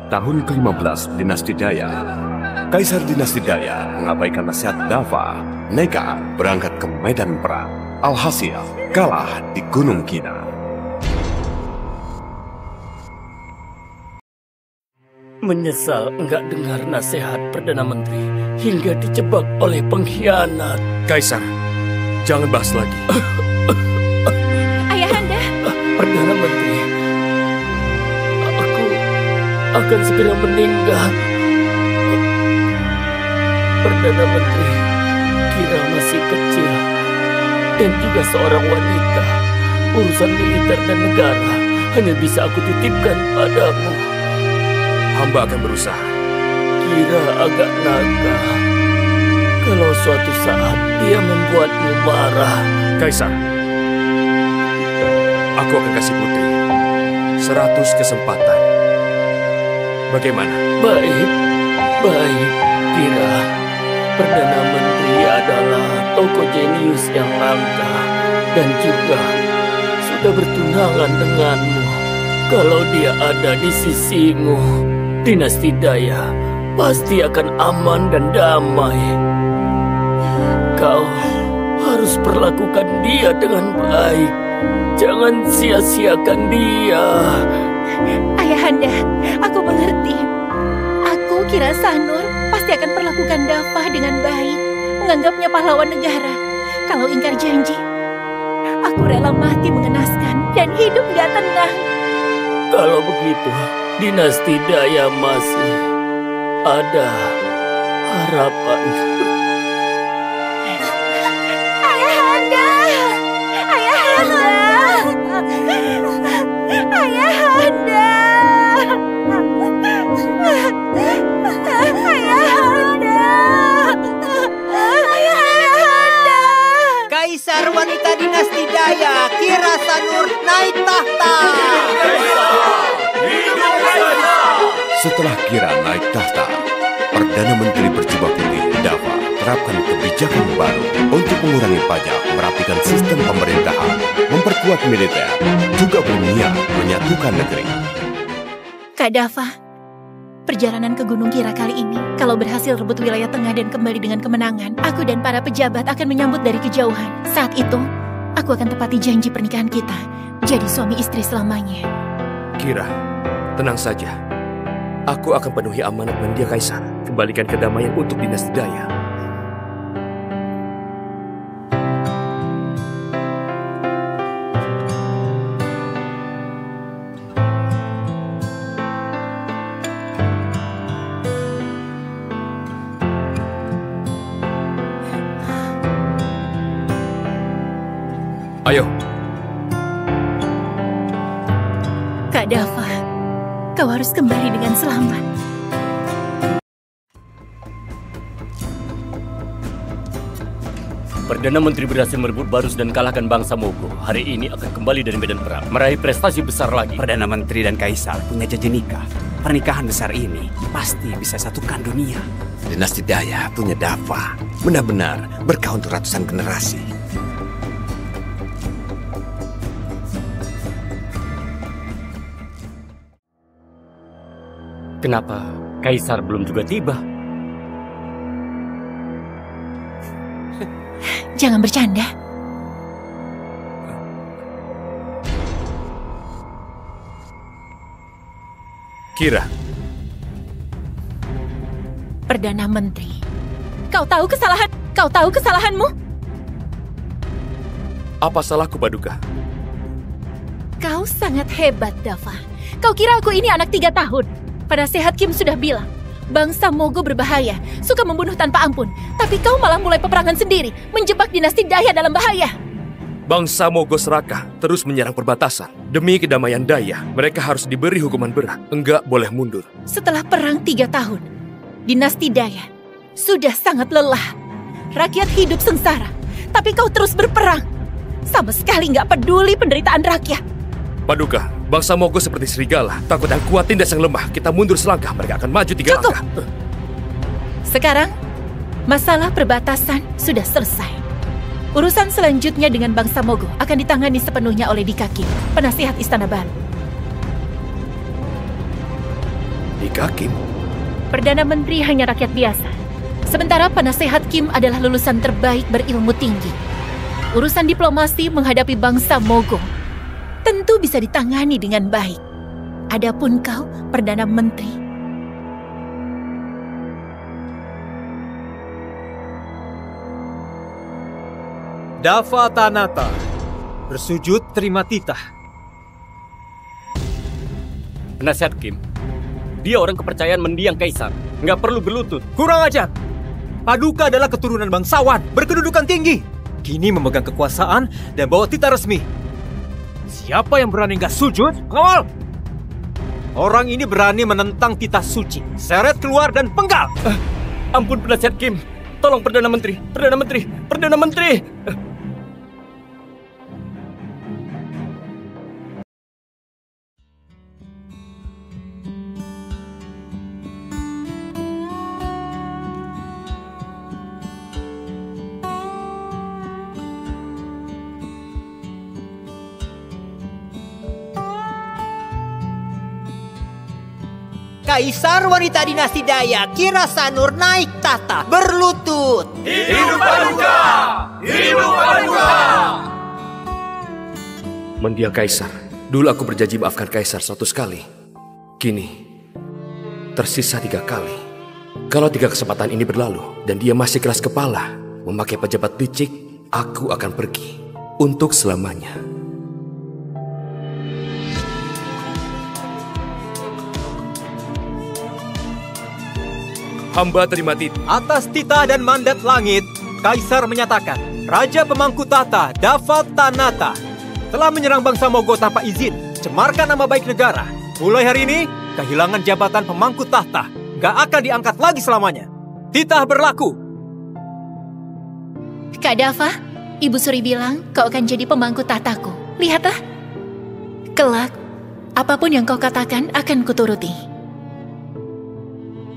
Tahun ke-15 Dinasti Daya. Kaisar Dinasti Daya mengabaikan nasihat Dava, nekat berangkat ke medan perang. Alhasil, kalah di Gunung Kina. Menyesal enggak dengar nasihat Perdana Menteri hingga dijebak oleh pengkhianat. Kaisar, jangan bahas lagi. Ayahanda. Perdana Menteri, aku akan segera meninggal. Perdana Menteri, Kira masih kecil dan juga seorang wanita. Urusan militer dan negara hanya bisa aku titipkan padamu. Hamba akan berusaha. Kira agak nakal. Kalau suatu saat dia membuatmu marah. Kaisar, aku akan kasih putri 100 kesempatan. Bagaimana? Baik, Kira. Perdana Menteri adalah tokoh jenius yang langka dan juga sudah bertunangan denganmu. Kalau dia ada di sisimu, Dinasti Daya pasti akan aman dan damai. Kau harus perlakukan dia dengan baik. Jangan sia-siakan dia. Ayahanda, aku mengerti. Aku, Kira Sanur, pasti akan perlakukan Dava dengan baik, menganggapnya pahlawan negara. Kalau ingkar janji, aku rela mati mengenaskan dan hidup gak tenang. Kalau begitu, Dinasti Daya masih ada harapan. Ayahanda! Ayahanda! Ayahanda! Ayahanda! Kaisar wanita Dinasti Daya, Kira Sanur, naik tahta! Setelah Kira naik tahta, Perdana Menteri berjubah putih Dava terapkan kebijakan baru untuk mengurangi pajak, merapikan sistem pemerintahan, memperkuat militer, juga berniat menyatukan negeri. Kak Dava, perjalanan ke Gunung Kira kali ini, kalau berhasil rebut wilayah tengah dan kembali dengan kemenangan, aku dan para pejabat akan menyambut dari kejauhan. Saat itu, aku akan tepati janji pernikahan kita, jadi suami istri selamanya. Kira, tenang saja. Aku akan penuhi amanat Mendia Kaisar, kembalikan kedamaian untuk Dinasti Daya. Ayo. Kak Dava, kau harus kembali dengan selamat. Perdana Menteri berhasil merebut Barus dan kalahkan bangsa Mogo. Hari ini akan kembali dari medan perang, meraih prestasi besar lagi. Perdana Menteri dan Kaisar punya janji nikah. Pernikahan besar ini pasti bisa satukan dunia. Dinasti Daya punya Dava, benar-benar berkah untuk ratusan generasi. Kenapa Kaisar belum juga tiba? Jangan bercanda. Kira. Perdana Menteri, kau tahu kesalahanmu? Apa salahku, Paduka? Kau sangat hebat, Dava. Kau kira aku ini anak 3 tahun? Penasehat Kim sudah bilang, bangsa Mogo berbahaya, suka membunuh tanpa ampun. Tapi kau malah mulai peperangan sendiri, menjebak Dinasti Daya dalam bahaya. Bangsa Mogo serakah, terus menyerang perbatasan. Demi kedamaian Daya, mereka harus diberi hukuman berat. Enggak boleh mundur. Setelah perang 3 tahun, Dinasti Daya sudah sangat lelah. Rakyat hidup sengsara, tapi kau terus berperang. Sama sekali nggak peduli penderitaan rakyat. Paduka, bangsa Mogo seperti serigala. Takut yang kuat tindas yang lemah. Kita mundur selangkah, mereka akan maju 3 langkah. Sekarang, masalah perbatasan sudah selesai. Urusan selanjutnya dengan bangsa Mogo akan ditangani sepenuhnya oleh Dika Kim, penasihat Istana Baru. Nikah Kim? Perdana Menteri hanya rakyat biasa. Sementara penasehat Kim adalah lulusan terbaik berilmu tinggi. Urusan diplomasi menghadapi bangsa Mogul tentu bisa ditangani dengan baik. Adapun kau, Perdana Menteri, Dava Tanata, bersujud terima titah. Penasihat Kim, dia orang kepercayaan mendiang kaisar. Nggak perlu berlutut. Kurang ajar. Paduka adalah keturunan bangsawan, berkedudukan tinggi. Kini memegang kekuasaan dan bawa titah resmi. Siapa yang berani nggak sujud? Pengawal! Orang ini berani menentang titah suci. Seret keluar dan penggal. Ampun penasihat Kim. Tolong Perdana Menteri. Perdana Menteri. Perdana Menteri. Kaisar wanita dinasti Dayak, Kira Sanur naik tahta, berlutut. Hidup Paduka! Hidup Paduka! Mendiang kaisar. Dulu aku berjanji maafkan kaisar 100 kali. Kini, tersisa 3 kali. Kalau 3 kesempatan ini berlalu, dan dia masih keras kepala, memakai pejabat licik, aku akan pergi. Untuk selamanya. Hamba terima titah. Atas titah dan mandat langit, Kaisar menyatakan Raja Pemangku Tahta Dava Tanata telah menyerang bangsa Mogul tanpa izin, cemarkan nama baik negara. Mulai hari ini, kehilangan jabatan Pemangku Tahta gak akan diangkat lagi selamanya. Titah berlaku. Kak Dava, Ibu Suri bilang kau akan jadi pemangku tahtaku. Lihatlah. Kelak, apapun yang kau katakan akan kuturuti.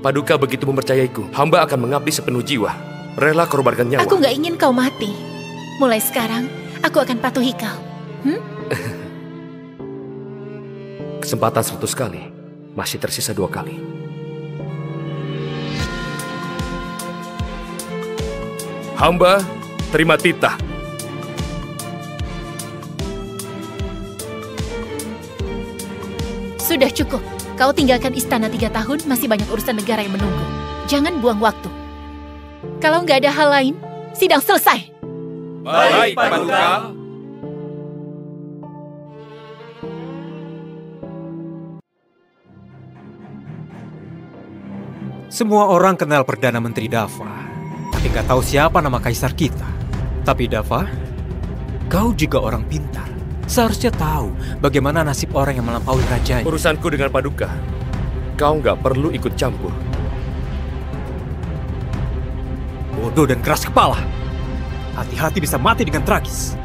Paduka begitu mempercayaiku, hamba akan mengabdi sepenuh jiwa. Rela korbankan nyawa. Aku gak ingin kau mati. Mulai sekarang, aku akan patuhi kau. Kesempatan 100 kali, masih tersisa 2 kali. Hamba terima titah. Sudah cukup. Kau tinggalkan istana 3 tahun, masih banyak urusan negara yang menunggu. Jangan buang waktu. Kalau nggak ada hal lain, sidang selesai. Baik, Paduka. Semua orang kenal Perdana Menteri Dava, tapi nggak tahu siapa nama kaisar kita. Tapi Dava, kau juga orang pintar. Seharusnya tahu bagaimana nasib orang yang melampaui rajanya. Urusanku dengan Paduka, kau nggak perlu ikut campur. Bodoh dan keras kepala. Hati-hati bisa mati dengan tragis.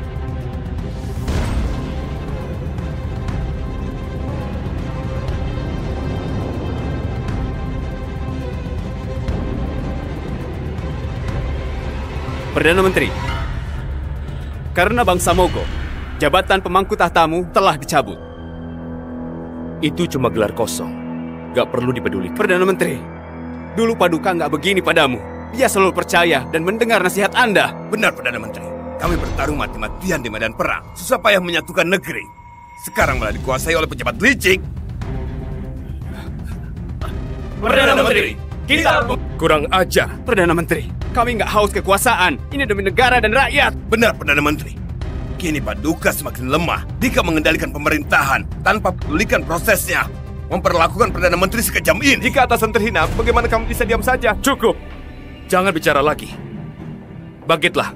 Perdana Menteri, karena bangsa Mogul, jabatan pemangku tahtamu telah dicabut. Itu cuma gelar kosong. Gak perlu dipedulikan. Perdana Menteri, dulu Paduka nggak begini padamu. Dia selalu percaya dan mendengar nasihat Anda. Benar, Perdana Menteri. Kami bertarung mati-matian di medan perang. Susah payah menyatukan negeri. Sekarang malah dikuasai oleh pejabat licik. Perdana Menteri, kita kurang ajar. Perdana Menteri, kami nggak haus kekuasaan. Ini demi negara dan rakyat. Benar, Perdana Menteri. Kini Paduka semakin lemah jika mengendalikan pemerintahan tanpa pedulikan prosesnya. Memperlakukan Perdana Menteri sekejam ini. Jika atasan terhina, bagaimana kamu bisa diam saja? Cukup. Jangan bicara lagi. Bangkitlah.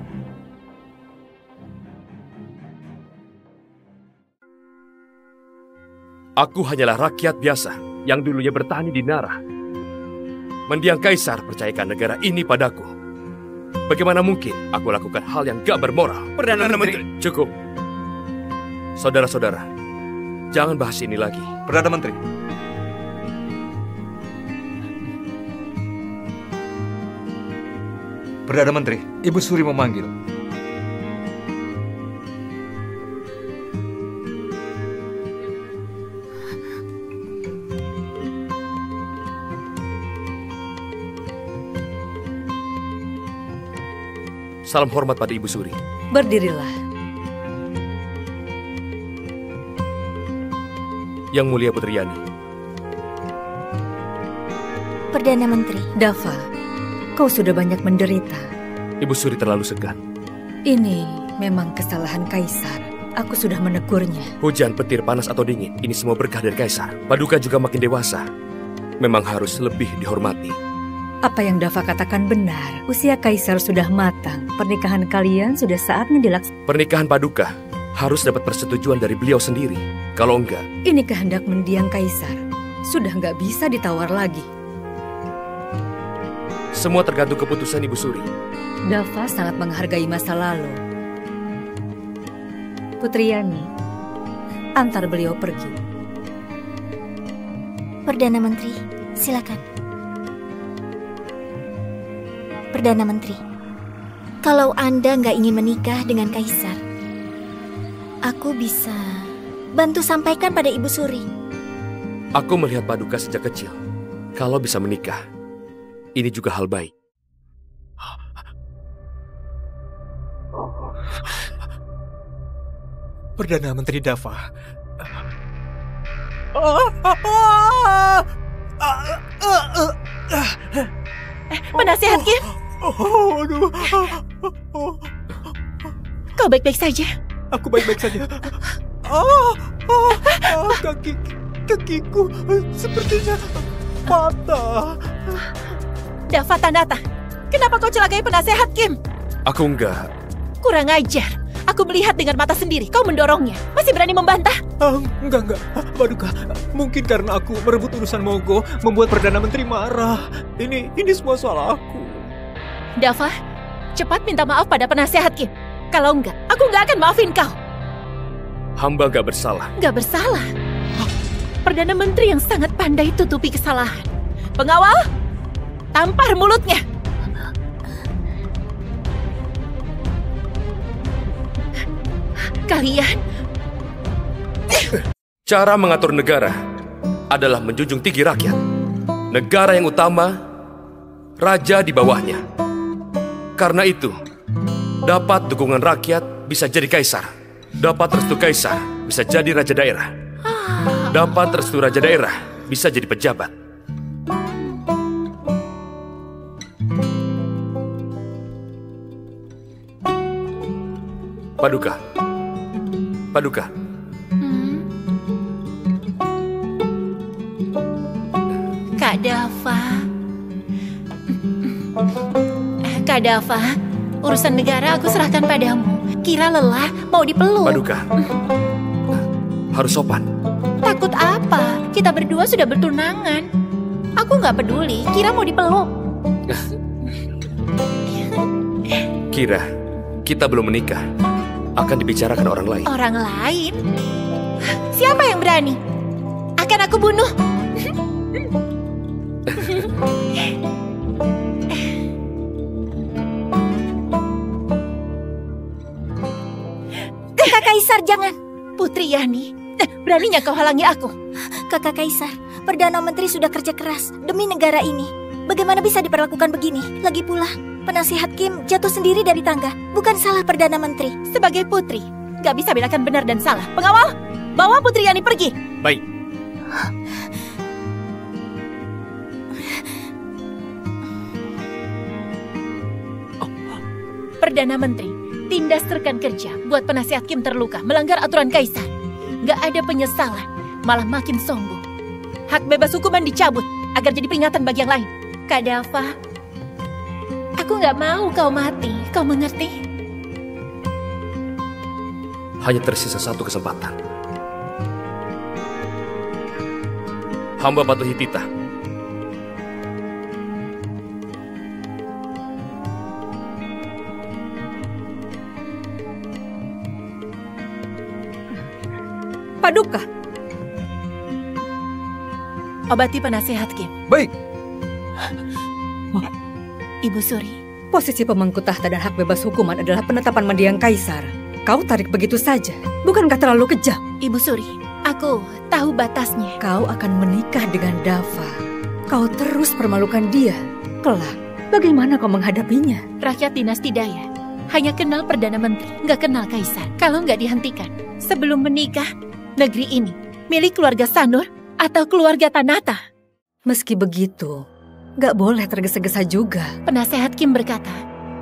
Aku hanyalah rakyat biasa yang dulunya bertani di Nara. Mendiang kaisar percayakan negara ini padaku. Bagaimana mungkin aku lakukan hal yang gak bermoral? Perdana Menteri. Cukup. Saudara-saudara, jangan bahas ini lagi. Perdana Menteri. Perdana Menteri, Ibu Suri memanggil. Salam hormat pada Ibu Suri. Berdirilah. Yang Mulia Putri Yani. Perdana Menteri. Dava, kau sudah banyak menderita. Ibu Suri terlalu segan. Ini memang kesalahan Kaisar. Aku sudah menegurnya. Hujan, petir, panas atau dingin, ini semua berkah dari Kaisar. Paduka juga makin dewasa. Memang harus lebih dihormati. Apa yang Dava katakan benar. Usia Kaisar sudah matang. Pernikahan kalian sudah saatnya dilaksanakan. Pernikahan Paduka harus dapat persetujuan dari beliau sendiri. Kalau enggak, ini kehendak mendiang Kaisar. Sudah nggak bisa ditawar lagi. semua tergantung keputusan Ibu Suri. Dava sangat menghargai masa lalu. Putri Yani, antar beliau pergi. Perdana Menteri, silakan. Perdana Menteri, kalau Anda nggak ingin menikah dengan Kaisar, aku bisa bantu sampaikan pada Ibu Suri. Aku melihat Paduka sejak kecil. Kalau bisa menikah, ini juga hal baik. Perdana Menteri Dava. Penasehat Kim, kau baik-baik saja? Aku baik-baik saja. Kakiku sepertinya patah. Dava Tanata, kenapa kau celakai penasehat Kim? Aku enggak. Kurang ajar. Aku melihat dengan mata sendiri, kau mendorongnya. Masih berani membantah? Enggak. Paduka, mungkin karena aku merebut urusan Mogo, membuat Perdana Menteri marah. Ini semua salah aku. Dava, cepat minta maaf pada penasehat Kim. Kalau enggak, aku enggak akan maafin kau. Hamba enggak bersalah. Enggak bersalah? Perdana Menteri yang sangat pandai tutupi kesalahan. Pengawal, tampar mulutnya. Kalian... Cara mengatur negara adalah menjunjung tinggi rakyat. Negara yang utama, raja di bawahnya. Karena itu, dapat dukungan rakyat bisa jadi kaisar. Dapat restu kaisar bisa jadi raja daerah. Dapat restu raja daerah bisa jadi pejabat. Paduka. Kak Dava. Kak Dava, urusan negara aku serahkan padamu. Kira lelah, mau dipeluk. Paduka, harus sopan. Takut apa? Kita berdua sudah bertunangan. Aku nggak peduli, Kira mau dipeluk. Kira, kita belum menikah. Akan dibicarakan orang lain. Orang lain? Siapa yang berani? Akan aku bunuh. Kakak Kaisar, jangan. Putri Yani, beraninya kau halangi aku. Kakak Kaisar, Perdana Menteri sudah kerja keras demi negara ini. Bagaimana bisa diperlakukan begini? Lagi pula, penasihat Kim jatuh sendiri dari tangga. Bukan salah Perdana Menteri. Sebagai putri, gak bisa bedakan benar dan salah. Pengawal, bawa Putri Yani pergi. Baik. Perdana Menteri, tindas rekan kerja buat penasihat Kim terluka, melanggar aturan Kaisar. Gak ada penyesalan, malah makin sombong. Hak bebas hukuman dicabut agar jadi peringatan bagi yang lain. Kak Dava, aku gak mau kau mati, kau mengerti? Hanya tersisa satu kesempatan. Hamba patuhi titah. Paduka. Obati penasehat Kim. Baik. Ibu Suri. Posisi pemangku tahta dan hak bebas hukuman adalah penetapan mendiang Kaisar. Kau tarik begitu saja. Bukankah terlalu kejam? Ibu Suri, aku tahu batasnya. Kau akan menikah dengan Dava. Kau terus permalukan dia. Kelak, bagaimana kau menghadapinya? Rakyat dinasti Daya hanya kenal Perdana Menteri, nggak kenal Kaisar. Kalau nggak dihentikan, sebelum menikah, negeri ini milik keluarga Sanur atau keluarga Tanata. Meski begitu, nggak boleh tergesa-gesa juga. Penasehat Kim berkata,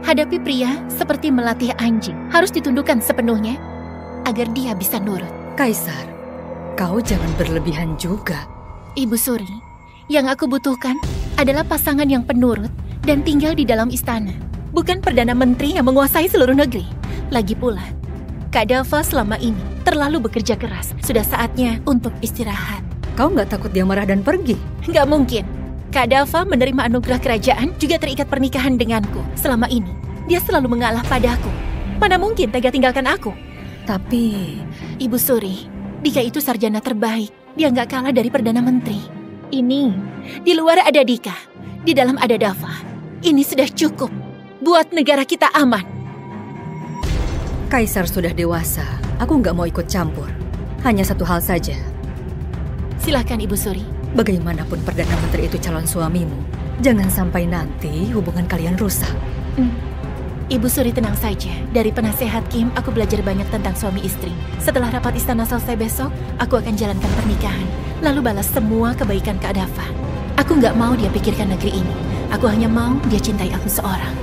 hadapi pria seperti melatih anjing, harus ditundukkan sepenuhnya agar dia bisa nurut. Kaisar, kau jangan berlebihan juga. Ibu Suri, yang aku butuhkan adalah pasangan yang penurut dan tinggal di dalam istana. Bukan Perdana Menteri yang menguasai seluruh negeri. Lagi pula, Kak Dava selama ini terlalu bekerja keras. Sudah saatnya untuk istirahat. Kau nggak takut dia marah dan pergi? Nggak mungkin. Kak Dava menerima anugerah kerajaan juga terikat pernikahan denganku. Selama ini, dia selalu mengalah padaku. Mana mungkin tega tinggalkan aku? Tapi... Ibu Suri, Dika itu sarjana terbaik. Dia nggak kalah dari Perdana Menteri. Ini, di luar ada Dika, di dalam ada Dava. Ini sudah cukup buat negara kita aman. Kaisar sudah dewasa. Aku nggak mau ikut campur. Hanya satu hal saja. Silakan Ibu Suri. Bagaimanapun Perdana Menteri itu calon suamimu. Jangan sampai nanti hubungan kalian rusak. Ibu Suri tenang saja. Dari penasehat Kim, aku belajar banyak tentang suami istri. Setelah rapat istana selesai besok, aku akan jalankan pernikahan. Lalu balas semua kebaikan Kak Dava. Aku nggak mau dia pikirkan negeri ini. Aku hanya mau dia cintai aku seorang.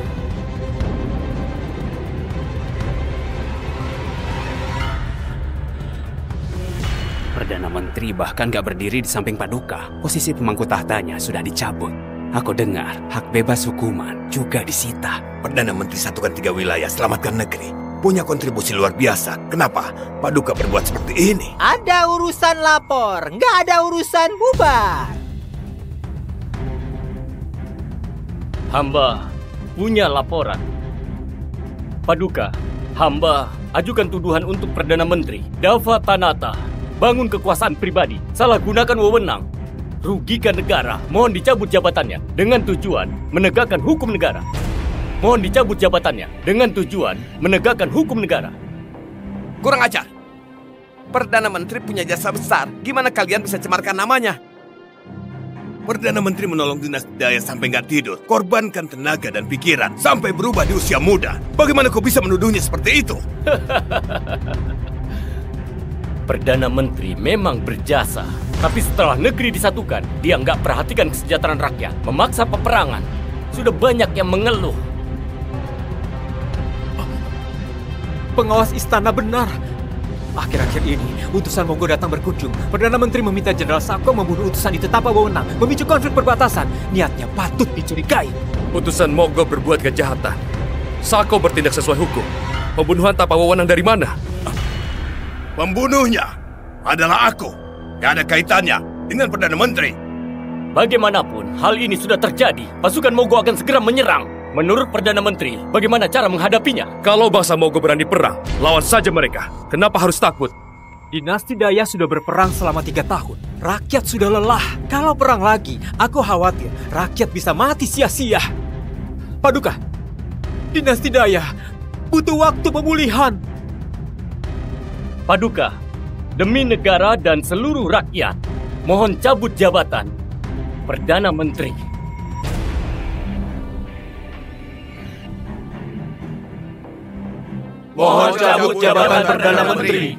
Perdana Menteri bahkan gak berdiri di samping Paduka. Posisi pemangku tahtanya sudah dicabut. Aku dengar hak bebas hukuman juga disita. Perdana Menteri satukan 3 wilayah, selamatkan negeri. Punya kontribusi luar biasa. Kenapa Paduka berbuat seperti ini? Ada urusan lapor, nggak ada urusan bubar. Hamba punya laporan. Paduka, hamba ajukan tuduhan untuk Perdana Menteri Dava Tanata. Bangun kekuasaan pribadi, salah gunakan wewenang, rugikan negara, mohon dicabut jabatannya dengan tujuan menegakkan hukum negara. Mohon dicabut jabatannya dengan tujuan menegakkan hukum negara. Kurang ajar. Perdana Menteri punya jasa besar. Gimana kalian bisa cemarkan namanya? Perdana Menteri menolong dinasti Daya sampai nggak tidur. Korbankan tenaga dan pikiran sampai berubah di usia muda. Bagaimana kau bisa menuduhnya seperti itu? Perdana Menteri memang berjasa, tapi setelah negeri disatukan, dia nggak perhatikan kesejahteraan rakyat, memaksa peperangan. Sudah banyak yang mengeluh. Pengawas istana benar. Akhir-akhir ini, utusan Monggo datang berkunjung. Perdana Menteri meminta Jenderal Sako membunuh utusan itu tanpa wewenang, memicu konflik perbatasan. Niatnya patut dicurigai. Utusan Monggo berbuat kejahatan. Sako bertindak sesuai hukum. Pembunuhan tanpa wewenang dari mana? Pembunuhnya adalah aku. Gak ada kaitannya dengan Perdana Menteri. Bagaimanapun, hal ini sudah terjadi. Pasukan Monggo akan segera menyerang. Menurut Perdana Menteri, bagaimana cara menghadapinya? Kalau bangsa Monggo berani perang, lawan saja mereka. Kenapa harus takut? Dinasti Daya sudah berperang selama 3 tahun. Rakyat sudah lelah. Kalau perang lagi, aku khawatir rakyat bisa mati sia-sia. Paduka, Dinasti Daya butuh waktu pemulihan. Paduka, demi negara dan seluruh rakyat, mohon cabut jabatan Perdana Menteri. Mohon cabut jabatan Perdana Menteri.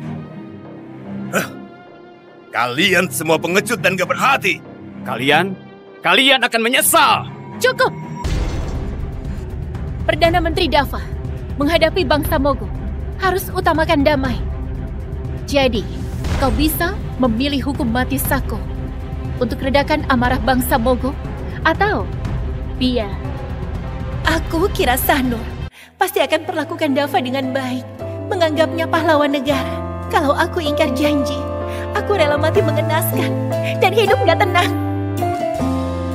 Kalian semua pengecut dan gak berhati. Kalian akan menyesal. Cukup! Perdana Menteri Dava, menghadapi bangsa Monggo, harus utamakan damai. Jadi, kau bisa memilih hukum mati Sako untuk redakan amarah bangsa Monggo, atau biar aku kira Sanur pasti akan perlakukan Dava dengan baik, menganggapnya pahlawan negara. Kalau aku ingkar janji, aku rela mati mengenaskan dan hidup gak tenang.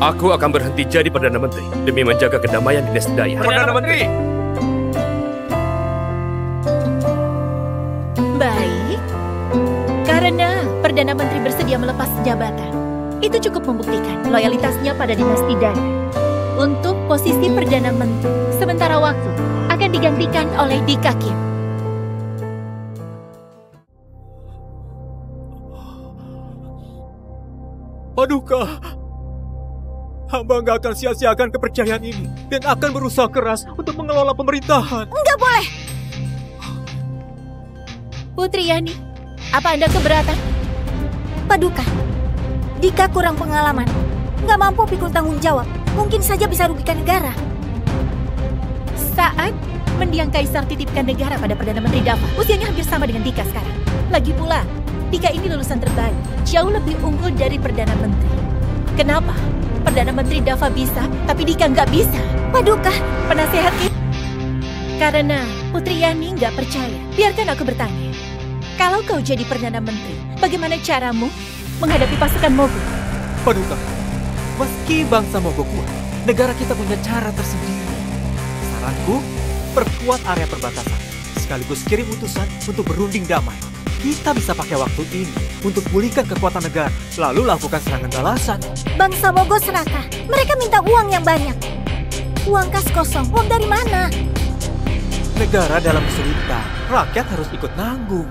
Aku akan berhenti jadi Perdana Menteri demi menjaga kedamaian dinasti Daya. Perdana Menteri! Baik, karena Perdana Menteri bersedia melepas jabatan, itu cukup membuktikan loyalitasnya pada dinasti Daya. Untuk posisi Perdana Menteri, sementara waktu akan digantikan oleh Dika Kim. Paduka, Hamba nggak akan sia-siakan kepercayaan ini dan akan berusaha keras untuk mengelola pemerintahan. Nggak boleh. Putri Yani, apa Anda keberatan? Paduka, Dika kurang pengalaman, nggak mampu pikul tanggung jawab, mungkin saja bisa rugikan negara. Saat mendiang Kaisar titipkan negara pada Perdana Menteri Dava, usianya hampir sama dengan Dika sekarang. Lagi pula, Dika ini lulusan terbaik, jauh lebih unggul dari Perdana Menteri. Kenapa? Perdana Menteri Dava bisa, tapi Dika nggak bisa. Paduka, penasehat itu. Karena Putri Yani nggak percaya, biarkan aku bertanya. Kalau kau jadi Perdana Menteri, bagaimana caramu menghadapi pasukan Mogul? Paduka, meski bangsa Mogul kuat, negara kita punya cara tersendiri. Saranku, perkuat area perbatasan, sekaligus kirim utusan untuk berunding damai. Kita bisa pakai waktu ini untuk pulihkan kekuatan negara, lalu lakukan serangan balasan. Bangsa Mogul serakah, mereka minta uang yang banyak. Uang kas kosong, uang dari mana? Negara dalam kesulitan, rakyat harus ikut nanggung.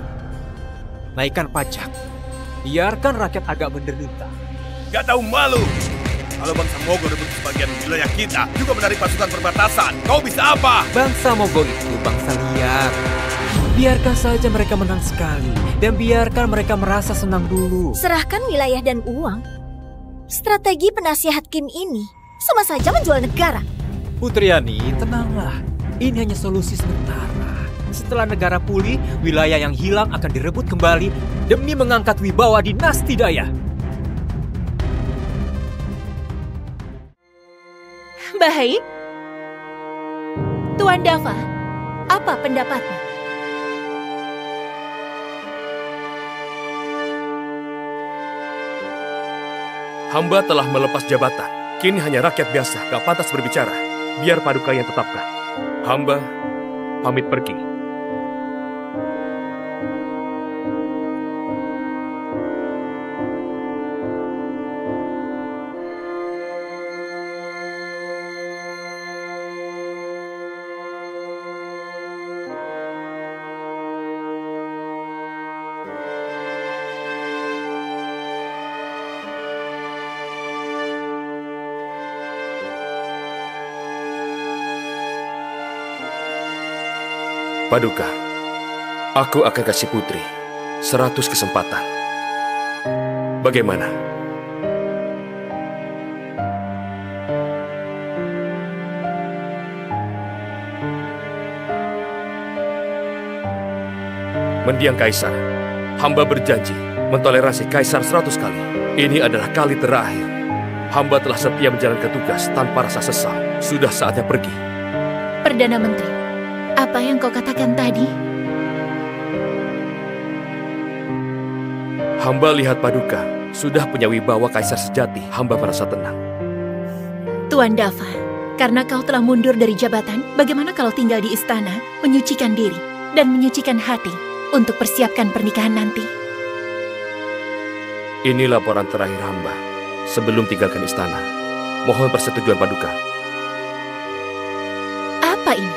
Naikkan pajak, biarkan rakyat agak menderita. Gak tahu malu. Kalau bangsa Mogul rebut sebagian wilayah kita, juga menarik pasukan perbatasan. Kau bisa apa? Bangsa Mogul itu bangsa liar. Biarkan saja mereka menang sekali, dan biarkan mereka merasa senang dulu. Serahkan wilayah dan uang. Strategi penasihat Kim ini sama saja menjual negara. Putri Yani, tenanglah. Ini hanya solusi sementara. Setelah negara pulih, wilayah yang hilang akan direbut kembali demi mengangkat wibawa dinasti Daya. Baik. Tuan Dava, apa pendapatmu? Hamba telah melepas jabatan. Kini hanya rakyat biasa, gak pantas berbicara. Biar Paduka yang tetapkan. Hamba pamit pergi. Paduka, aku akan kasih Putri 100 kesempatan. Bagaimana? Mendiang Kaisar, hamba berjanji mentoleransi Kaisar 100 kali. Ini adalah kali terakhir. Hamba telah setia menjalankan tugas tanpa rasa sesal. Sudah saatnya pergi. Perdana Menteri, apa yang kau katakan tadi? Hamba lihat Paduka sudah punya wibawa Kaisar sejati. Hamba merasa tenang. Tuan Dava, karena kau telah mundur dari jabatan, bagaimana kalau tinggal di istana, menyucikan diri dan menyucikan hati untuk persiapkan pernikahan nanti? Ini laporan terakhir hamba sebelum tinggalkan istana. Mohon persetujuan Paduka. Apa ini?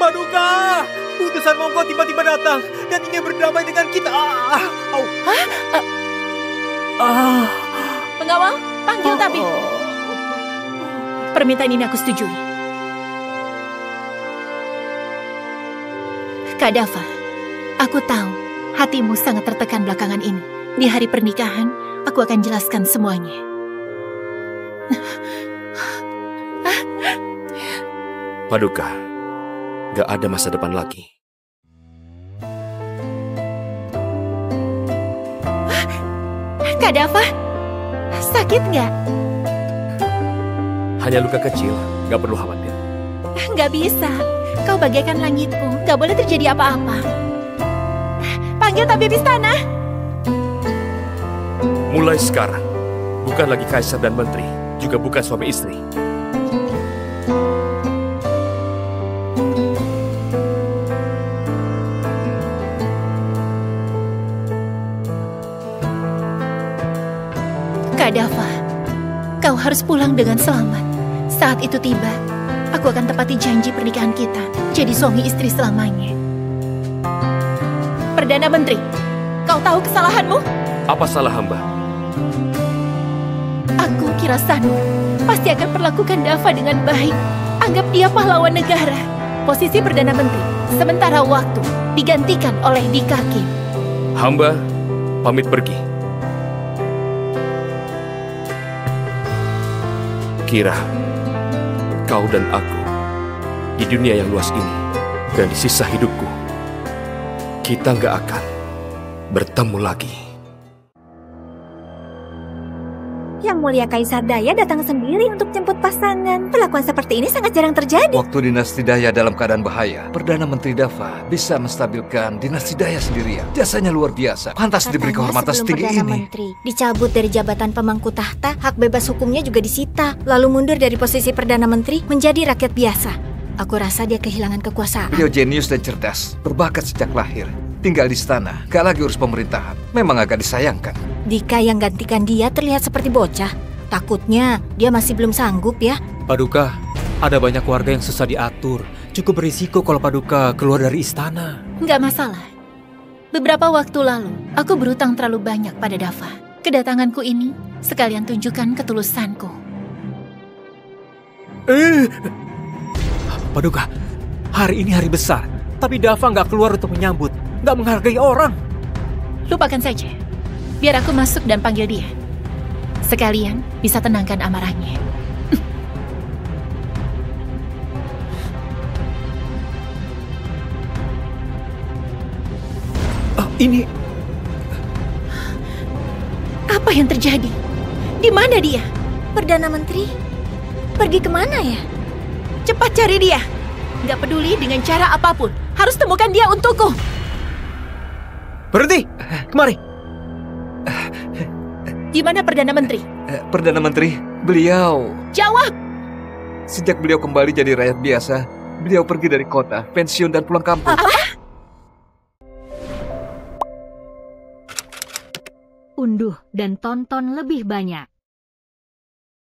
Paduka, utusan Monggo tiba-tiba datang dan ingin berdamai dengan kita. Pengawal, panggil tabib. Permintaan ini aku setujui. Kak Dava, aku tahu hatimu sangat tertekan belakangan ini. Di hari pernikahan, aku akan jelaskan semuanya. Paduka, gak ada masa depan lagi. Kak Dava, sakit nggak? Hanya luka kecil, gak perlu khawatir. Nggak bisa, kau bagaikan langitku, gak boleh terjadi apa-apa. Panggil tabib istana. Mulai sekarang, bukan lagi kaisar dan menteri, juga bukan suami istri. Kak Dava, kau harus pulang dengan selamat. Saat itu tiba, aku akan tepati janji pernikahan kita, jadi suami istri selamanya. Perdana Menteri, kau tahu kesalahanmu? Apa salah hamba? Aku kira Sanur pasti akan perlakukan Dava dengan baik. Anggap dia pahlawan negara. Posisi Perdana Menteri sementara waktu digantikan oleh Dika Kim. Hamba pamit pergi. Kira, kau dan aku di dunia yang luas ini dan di sisa hidupku, kita nggak akan bertemu lagi. Yang Mulia Kaisar Daya datang sendiri untuk jemput pasangan. Perlakuan seperti ini sangat jarang terjadi. Waktu dinasti Daya dalam keadaan bahaya, Perdana Menteri Dava bisa menstabilkan dinasti Daya sendirian. Jasanya luar biasa. Pantas diberi kehormatan setinggi Perdana ini. Menteri dicabut dari jabatan pemangku tahta, hak bebas hukumnya juga disita, lalu mundur dari posisi Perdana Menteri menjadi rakyat biasa. Aku rasa dia kehilangan kekuasaan. Beliau jenius dan cerdas, berbakat sejak lahir. Tinggal di istana, gak lagi urus pemerintahan. Memang agak disayangkan. Dika yang gantikan dia terlihat seperti bocah. Takutnya dia masih belum sanggup ya. Paduka, ada banyak warga yang susah diatur. Cukup berisiko kalau Paduka keluar dari istana. Nggak masalah. Beberapa waktu lalu, aku berutang terlalu banyak pada Dava. Kedatanganku ini sekalian tunjukkan ketulusanku. Paduka, hari ini hari besar. Tapi Dava nggak keluar untuk menyambut. Nggak menghargai orang. Lupakan saja. Biar aku masuk dan panggil dia. Sekalian bisa tenangkan amarahnya. Ini... Apa yang terjadi? Di mana dia? Perdana Menteri? Pergi kemana ya? Cepat cari dia. Nggak peduli dengan cara apapun. Harus temukan dia untukku. Berhenti! Kemari! Di mana Perdana Menteri? Perdana Menteri, beliau... Jawab! Sejak beliau kembali jadi rakyat biasa, beliau pergi dari kota, pensiun dan pulang kampung. Apa? Unduh dan tonton lebih banyak